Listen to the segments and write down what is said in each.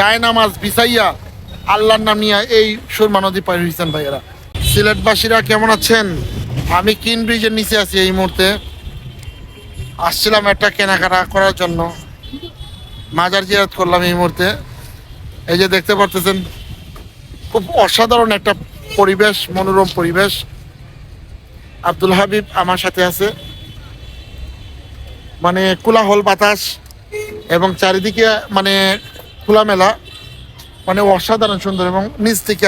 যায় নামাজ বিছাইয়া আল্লাহর নাম নিয়ে এই সুরমা নদী পার হয়েছেন ভাইয়েরা। সিলেটবাসীরা কেমন আছেন? আমি কিন ব্রিজের নিচে আছি এই মুহূর্তে। আসছিলাম একটা কেনাকাটা করার জন্য, মাজার জিয়ারত করলাম এই মুহূর্তে। এই যে দেখতে পারতেছেন খুব অসাধারণ একটা পরিবেশ, মনোরম পরিবেশ। আব্দুল হাবিব আমার সাথে আছে, মানে কোলাহল বাতাস এবং চারিদিকে মানে খোলামেলা, মানে অসাধারণ সুন্দর। এবং নিচ থেকে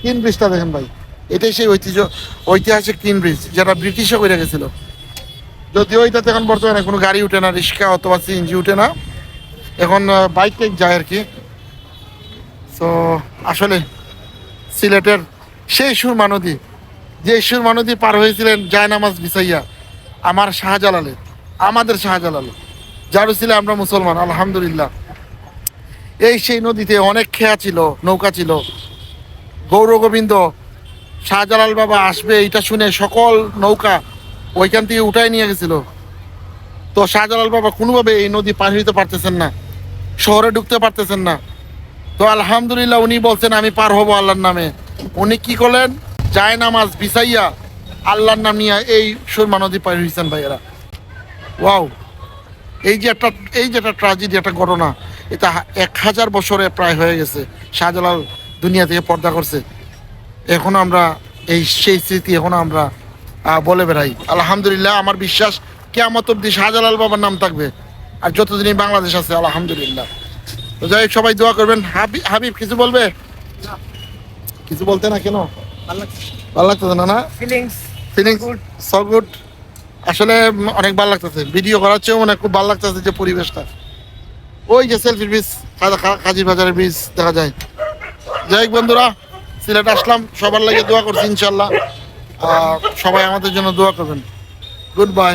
কিন ব্রিজটা দেখেন ভাই, এটাই সেই ঐতিহাসিক কিন ব্রিজ যেটা ব্রিটিশও করে গেছিল। যদিও এটাতে এখন বর্তমানে কোনো গাড়ি উঠে না, রিক্সা অথবা সিএনজি উঠে না, এখন বাইক টেক যায় আর কি। তো আসলে সিলেটের সেই সুরমা নদী, যে সুরমা নদী পার হয়েছিলেন জায়নামাজ বিছাইয়া আমার শাহজালালে, আমাদের শাহজালালে, যার ছিল আমরা মুসলমান আলহামদুলিল্লাহ। এই সেই নদীতে অনেক খেয়া ছিল, নৌকা ছিল। গৌর গোবিন্দ শাহজালাল বাবা আসবে এটা শুনে সকল নৌকা ওইখান থেকে উঠাই নিয়ে গেছিল। তো শাহজালাল বাবা কোনোভাবে এই নদী পার হইতে পারতেছেন না, শহরে ঢুকতে পারতেছেন না। তো আলহামদুলিল্লাহ উনি বলছেন আমি পার হবো আল্লাহর নামে। উনি কি করলেন? যায় নামাজ বিছাইয়া আল্লাহর নাম নিয়ে এই সুরমা নদী পার হয়েছেন ভাইয়েরা। ওয়াও! এই যে একটা ট্রাজেডি, একটা ঘটনা, এটা 1000 বছরে প্রায় হয়ে গেছে। শাহজালাল দুনিয়া থেকে পর্দা করছে, এখনো আমরা সেই স্মৃতি এখনো আমরা বলে বেড়াই। আলহামদুলিল্লাহ আমার বিশ্বাস কিয়ামত অবধি শাহজালাল বাবার নাম থাকবে, আর যতদিনই বাংলাদেশ আছে আলহামদুলিল্লাহ। তো যাই হোক, সবাই দোয়া করবেন। হাবিব কিছু বলবে? কিছু বলতে না কেন? ভালো লাগতেছে না? Feelings so good. আসলে অনেক ভালো লাগতেছে, ভিডিও করার চেয়েও মানে খুব ভালো লাগতেছে যে পরিবেশটা। ওই যে সেলফির ব্রিজ, কাজীর বাজারের ব্রিজ দেখা যায়। যাই হোক বন্ধুরা, সিলেট আসলাম, সবার লাগে দোয়া করছি ইনশাল্লাহ। সবাই আমাদের জন্য দোয়া করবেন। Good bye.